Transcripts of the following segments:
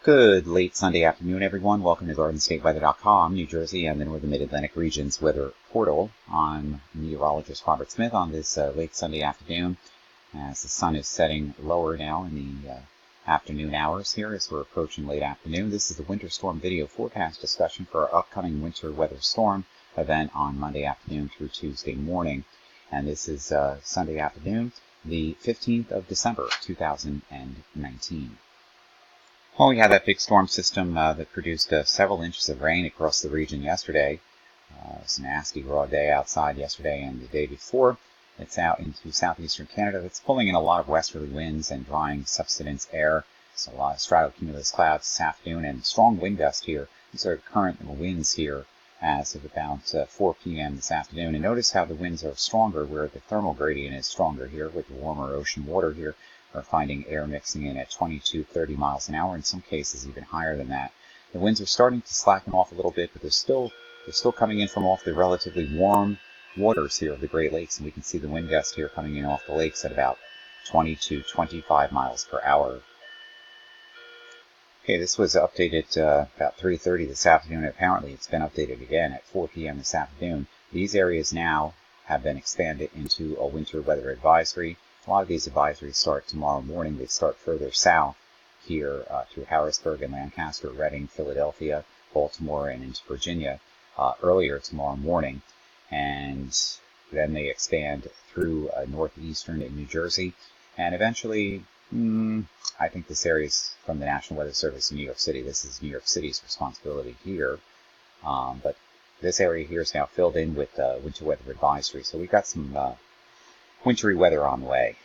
Good late Sunday afternoon, everyone. Welcome to GardenStateWeather.com, New Jersey and the Northern Mid-Atlantic region's weather portal. I'm meteorologist Robert Smith on this late Sunday afternoon as the sun is setting lower now in the afternoon hours here as we're approaching late afternoon. This is the winter storm video forecast discussion for our upcoming winter weather storm event on Monday afternoon through Tuesday morning. And this is Sunday afternoon, the 15th of December, 2019. Well, we had that big storm system that produced several inches of rain across the region yesterday. It was a nasty raw day outside yesterday and the day before. It's out into southeastern Canada. It's pulling in a lot of westerly winds and drying subsidence air. So a lot of stratocumulus clouds this afternoon and strong wind gust here. These are current winds here as of about 4 p.m. this afternoon. And notice how the winds are stronger where the thermal gradient is stronger here with the warmer ocean water here. We're finding air mixing in at 20-30 miles an hour, in some cases even higher than that. The winds are starting to slacken off a little bit, but they're still coming in from off the relatively warm waters here of the Great Lakes, and we can see the wind gust here coming in off the lakes at about 20 to 25 miles per hour. Okay, this was updated about 3:30 this afternoon. Apparently it's been updated again at 4 p.m. this afternoon. These areas now have been expanded into a winter weather advisory. A lot of these advisories start tomorrow morning. They start further south here through Harrisburg and Lancaster, Reading, Philadelphia, Baltimore, and into Virginia earlier tomorrow morning. And then they expand through northeastern in New Jersey. And eventually, I think this area is from the National Weather Service in New York City. This is New York City's responsibility here. But this area here is now filled in with winter weather advisory. So we've got some wintry weather on the way.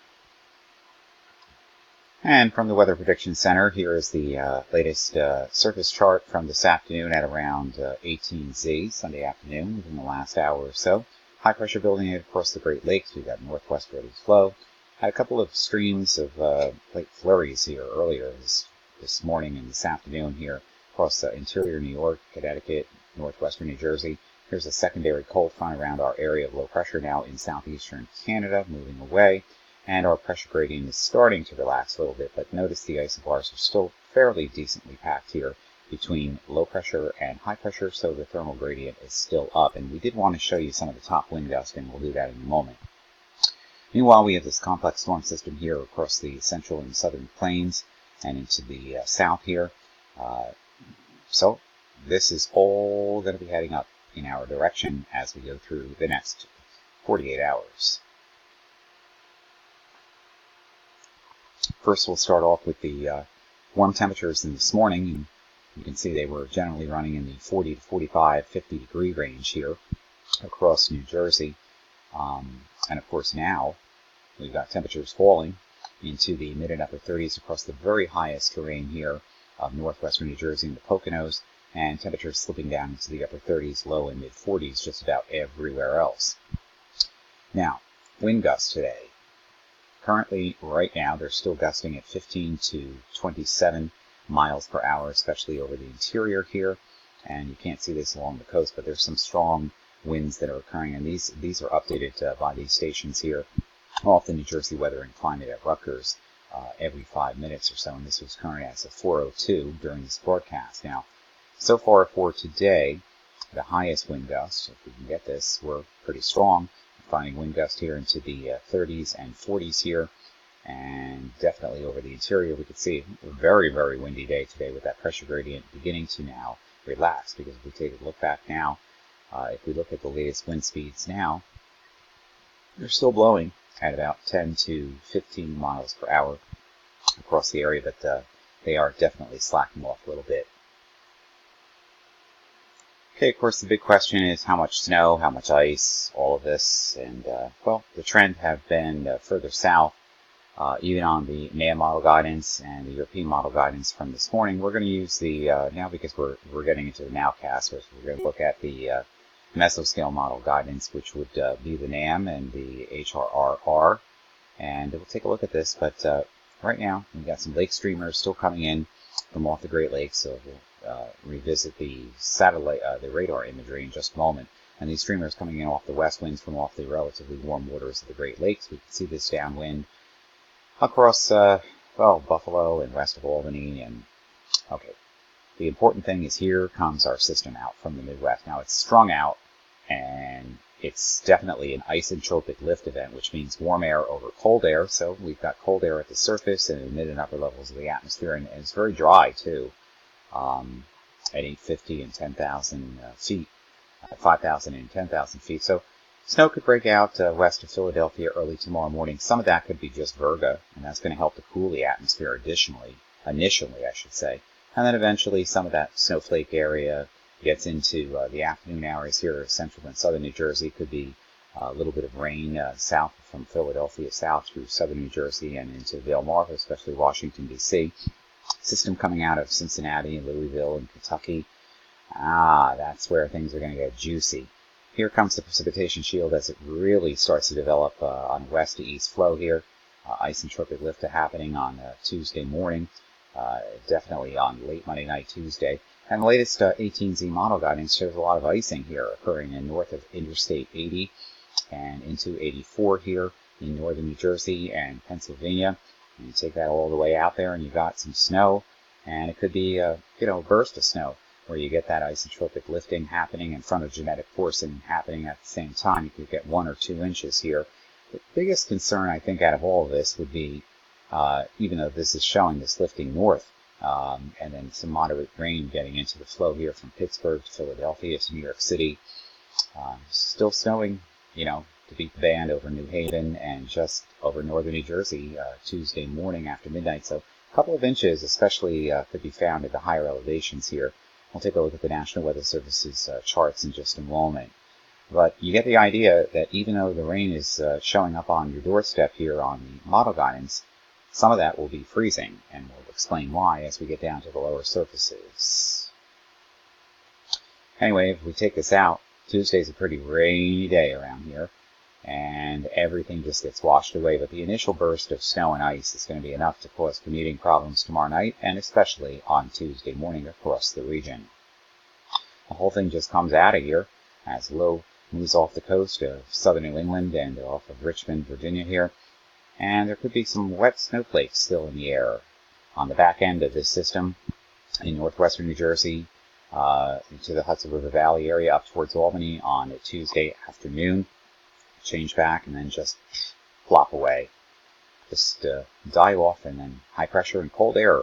And from the Weather Prediction Center, here is the latest surface chart from this afternoon at around 18Z, Sunday afternoon, within the last hour or so. High pressure building across the Great Lakes. We've got northwesterly flow. Had a couple of streams of late flurries here earlier this morning and this afternoon here across interior New York, Connecticut, northwestern New Jersey. Here's a secondary cold front around our area of low pressure now in southeastern Canada, moving away. And our pressure gradient is starting to relax a little bit, but notice the isobars are still fairly decently packed here between low pressure and high pressure, so the thermal gradient is still up. And we did want to show you some of the top wind gusts, and we'll do that in a moment. Meanwhile, we have this complex storm system here across the central and southern plains and into the south here. So this is all going to be heading up in our direction as we go through the next 48 hours. First, we'll start off with the warm temperatures in this morning. And you can see they were generally running in the 40 to 45, 50 degree range here across New Jersey. And of course now we've got temperatures falling into the mid and upper 30s across the very highest terrain here of northwestern New Jersey and the Poconos, and temperatures slipping down into the upper 30s, low and mid 40s just about everywhere else. Now, wind gusts today. Currently, right now, they're still gusting at 15 to 27 miles per hour, especially over the interior here. And you can't see this along the coast, but there's some strong winds that are occurring. And these are updated by these stations here off the New Jersey Weather and Climate at Rutgers every 5 minutes or so. And this was current as of 4:02 during this broadcast. Now, so far for today, the highest wind gusts, if we can get this, were pretty strong. Finding wind gusts here into the 30s and 40s here, and definitely over the interior we could see a very, very windy day today with that pressure gradient beginning to now relax, because if we take a look back now, if we look at the latest wind speeds now, they're still blowing at about 10 to 15 miles per hour across the area, but they are definitely slacking off a little bit. Okay, of course, the big question is how much snow, how much ice, all of this. And, well, the trend have been further south, even on the NAM model guidance and the European model guidance from this morning. We're going to use the, now because we're getting into the nowcast, so we're going to look at the mesoscale model guidance, which would be the NAM and the HRRR. And we'll take a look at this, but right now we've got some lake streamers still coming in from off the Great Lakes, so we'll revisit the satellite, the radar imagery in just a moment. And these streamers coming in off the west winds from off the relatively warm waters of the Great Lakes. We can see this downwind across, Buffalo and west of Albany and Okay, the important thing is here comes our system out from the Midwest. Now it's strung out, and it's definitely an isentropic lift event, which means warm air over cold air. So we've got cold air at the surface and in mid and upper levels of the atmosphere, and it's very dry too, at 850 and 10,000 feet, 5,000 and 10,000 feet. So snow could break out west of Philadelphia early tomorrow morning. Some of that could be just virga, and that's going to help to cool the atmosphere initially, I should say. And then eventually some of that snowflake area gets into the afternoon hours here, central and southern New Jersey. Could be a little bit of rain south from Philadelphia, south through southern New Jersey and into Vail, Marfa, especially Washington, D.C. System coming out of Cincinnati and Louisville and Kentucky. That's where things are going to get juicy. Here comes the precipitation shield as it really starts to develop on west to east flow here. Isentropic lift happening on Tuesday morning, definitely on late Monday night, Tuesday. And the latest 18Z model guidance shows a lot of icing here occurring in north of Interstate 80 and into 84 here in northern New Jersey and Pennsylvania. And you take that all the way out there and you've got some snow, and it could be a burst of snow where you get that isentropic lifting happening in front of genetic forcing happening at the same time. You could get 1 or 2 inches here. The biggest concern, I think, out of all of this would be, even though this is showing this lifting north, and then some moderate rain getting into the flow here from Pittsburgh to Philadelphia to New York City. Still snowing, to beat the band over New Haven and just over northern New Jersey Tuesday morning after midnight. So a couple of inches especially could be found at the higher elevations here. We'll take a look at the National Weather Service's charts in just a moment. But you get the idea that even though the rain is showing up on your doorstep here on the model guidance, some of that will be freezing, and we'll explain why as we get down to the lower surfaces. Anyway, if we take this out, Tuesday's a pretty rainy day around here, and everything just gets washed away. But the initial burst of snow and ice is going to be enough to cause commuting problems tomorrow night, and especially on Tuesday morning across the region. The whole thing just comes out of here as low moves off the coast of southern New England and off of Richmond, Virginia here. And there could be some wet snowflakes still in the air on the back end of this system in northwestern New Jersey, into the Hudson River Valley area up towards Albany on a Tuesday afternoon. Change back and then just flop away. Just die off, and then high pressure and cold air.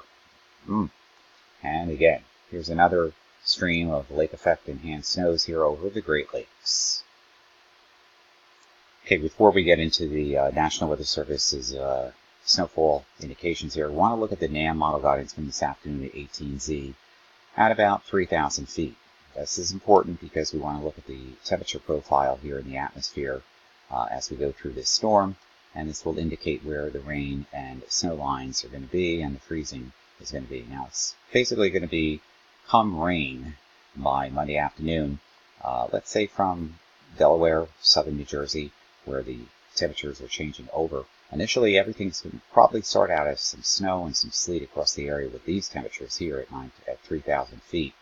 And again, here's another stream of lake effect enhanced snows here over the Great Lakes. Okay, before we get into the National Weather Service's snowfall indications here, I want to look at the NAM model guidance from this afternoon, the 18Z, at about 3,000 feet. This is important because we want to look at the temperature profile here in the atmosphere as we go through this storm, and this will indicate where the rain and snow lines are going to be and the freezing is going to be. Now, it's basically going to be come rain by Monday afternoon, let's say from Delaware, southern New Jersey, where the temperatures are changing over. Initially, everything's going to probably start out as some snow and some sleet across the area with these temperatures here at 3,000 feet.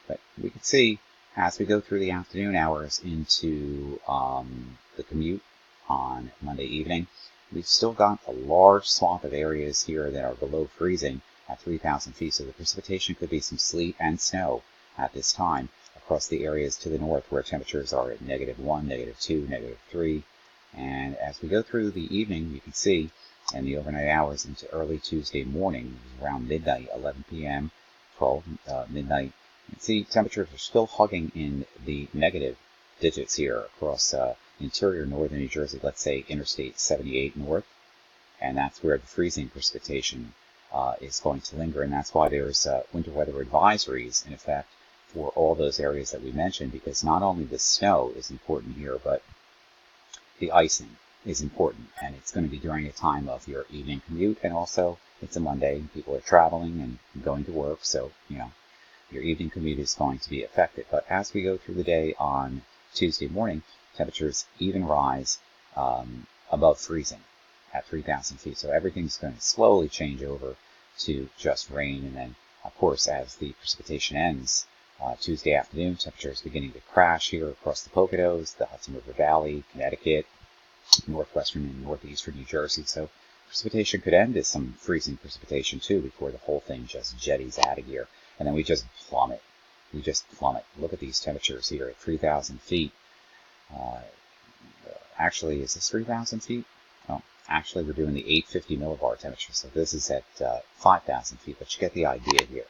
But we can see as we go through the afternoon hours into the commute on Monday evening, we've still got a large swath of areas here that are below freezing at 3,000 feet. So the precipitation could be some sleet and snow at this time across the areas to the north where temperatures are at -1, -2, -3. And as we go through the evening, you can see in the overnight hours into early Tuesday morning, around midnight, 11 p.m., 12 midnight, you can see temperatures are still hugging in the negative digits here across interior northern New Jersey, let's say Interstate 78 north, and that's where the freezing precipitation is going to linger, and that's why there's winter weather advisories in effect for all those areas that we mentioned, because not only the snow is important here, but the icing is important, and it's going to be during a time of your evening commute, and also it's a Monday and people are traveling and going to work, so your evening commute is going to be affected. But as we go through the day on Tuesday morning, temperatures even rise above freezing at 3,000 feet, so everything's going to slowly change over to just rain. And then, of course, as the precipitation ends Tuesday afternoon, temperatures beginning to crash here across the Poconos, the Hudson River Valley, Connecticut, northwestern and northeastern New Jersey. So precipitation could end as some freezing precipitation too before the whole thing just jetties out of here. And then we just plummet. We just plummet. Look at these temperatures here at 3,000 feet. Actually, is this 3,000 feet? Oh, actually, we're doing the 850 millibar temperature, so this is at 5,000 feet, but you get the idea here.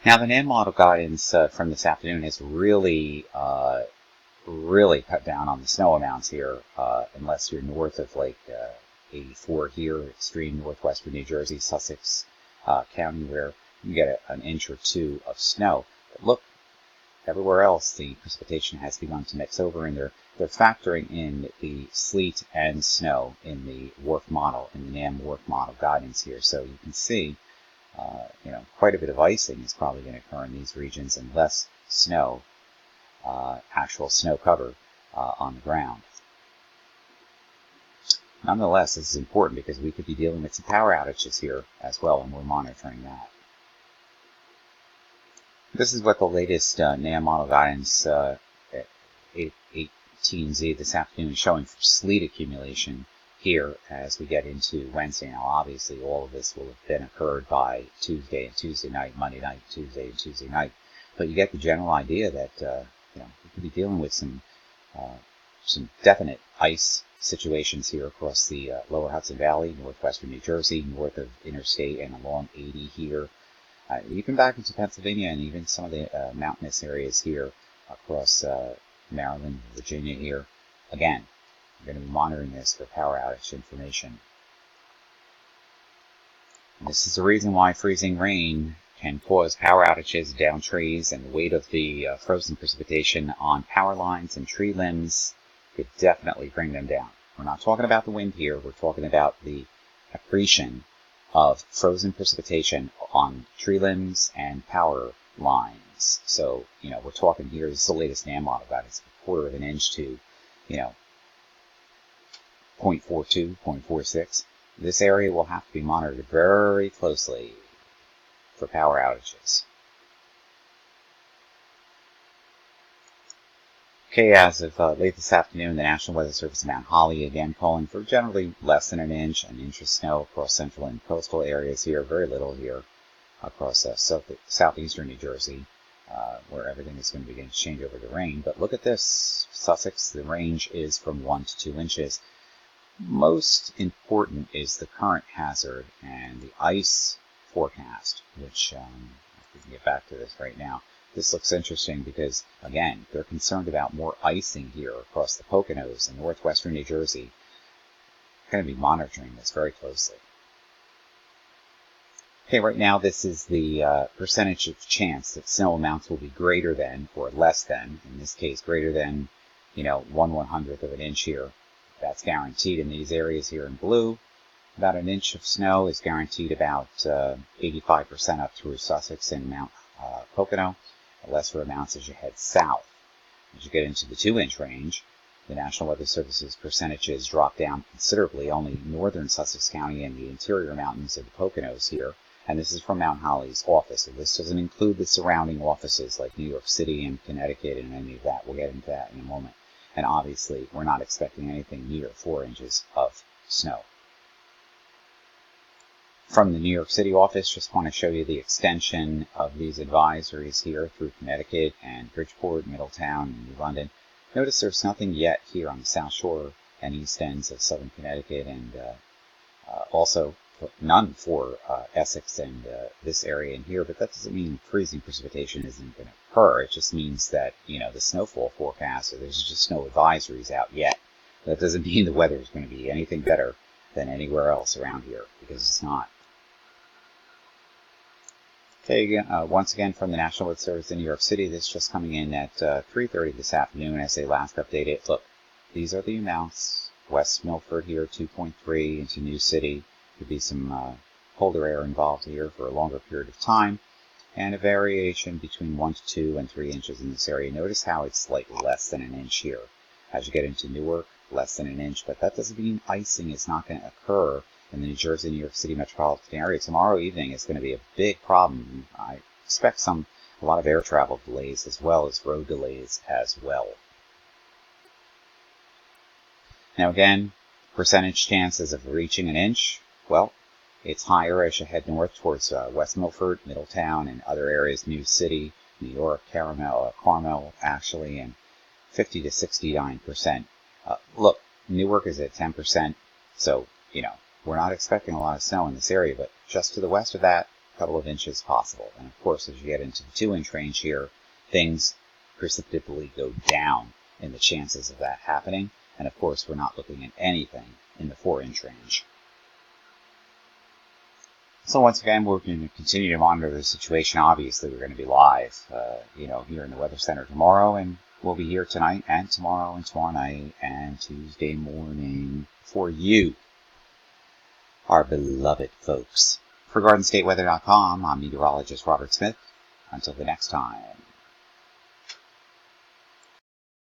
Now, the NAM model guidance from this afternoon has really cut down on the snow amounts here, unless you're north of like 84 here, extreme northwestern New Jersey, Sussex County, where you get an inch or two of snow. But look, everywhere else, the precipitation has begun to mix over, and they're factoring in the sleet and snow in the WRF model, in the NAM WRF model guidance here. So you can see, quite a bit of icing is probably going to occur in these regions, and less snow, actual snow cover on the ground. Nonetheless, this is important because we could be dealing with some power outages here as well, and we're monitoring that. This is what the latest NAM model guidance 18Z this afternoon is showing for sleet accumulation here as we get into Wednesday. Now, obviously, all of this will have been occurred by Tuesday and Tuesday night, Monday night, Tuesday and Tuesday night. But you get the general idea that we could be dealing with some definite ice situations here across the lower Hudson Valley, northwestern New Jersey, north of Interstate and along 80 here. Even back into Pennsylvania and even some of the mountainous areas here across Maryland, Virginia here. Again, we're going to be monitoring this for power outage information. And this is the reason why freezing rain can cause power outages down trees, and the weight of the frozen precipitation on power lines and tree limbs could definitely bring them down. We're not talking about the wind here. We're talking about the accretion of frozen precipitation on tree limbs and power lines. So, we're talking here, this is the latest NAM model guidance, a quarter of an inch to, 0.42, 0.46. This area will have to be monitored very closely for power outages. Okay, as of late this afternoon, the National Weather Service in Mount Holly again calling for generally less than an inch of snow across central and coastal areas here. Very little here across southeastern New Jersey, where everything is going to begin to change over to rain. But look at this. Sussex, the range is from 1 to 2 inches. Most important is the current hazard and the ice forecast, which we can get back to this right now. This looks interesting because, again, they're concerned about more icing here across the Poconos and northwestern New Jersey. Going to be monitoring this very closely. Okay, right now this is the percentage of chance that snow amounts will be greater than or less than, in this case greater than, 1/100th of an inch here. That's guaranteed in these areas here in blue. About an inch of snow is guaranteed about 85% up through Sussex and Mount Pocono. Lesser amounts as you head south. As you get into the 2-inch range, the National Weather Service's percentages drop down considerably. Only northern Sussex County and the interior mountains of the Poconos here. And this is from Mount Holly's office. So this doesn't include the surrounding offices like New York City and Connecticut and any of that. We'll get into that in a moment. And obviously, we're not expecting anything near 4 inches of snow. From the New York City office, just want to show you the extension of these advisories here through Connecticut and Bridgeport, Middletown, and New London. Notice there's nothing yet here on the South Shore and east ends of southern Connecticut, and also none for Essex and this area in here, but that doesn't mean freezing precipitation isn't going to occur. It just means that, the snowfall forecast, or there's just no advisories out yet. That doesn't mean the weather is going to be anything better than anywhere else around here, because it's not. Okay, once again from the National Weather Service in New York City, this is just coming in at 3:30 this afternoon as they last updated. Look, these are the amounts. West Milford here, 2.3 into New City. Could be some colder air involved here for a longer period of time, and a variation between 1 to 2 and 3 inches in this area. Notice how it's slightly less than an inch here. As you get into Newark, less than an inch, but that doesn't mean icing is not going to occur in the New Jersey, New York City metropolitan area. Tomorrow evening is going to be a big problem. I expect a lot of air travel delays as well as road delays as well. Now again, Percentage chances of reaching an inch, well, it's higher as you head north towards West Milford, Middletown, and other areas, New City, New York, Carmel, actually, and 50 to 69%. Look, Newark is at 10%, so, we're not expecting a lot of snow in this area, but just to the west of that, a couple of inches possible. And of course, as you get into the 2-inch range here, things precipitously go down in the chances of that happening. And of course, we're not looking at anything in the 4-inch range. So once again, we're going to continue to monitor the situation. Obviously, we're going to be live, here in the Weather Center tomorrow, and we'll be here tonight and tomorrow night and Tuesday morning for you, our beloved folks. For GardenStateWeather.com, I'm meteorologist Robert Smith. Until the next time.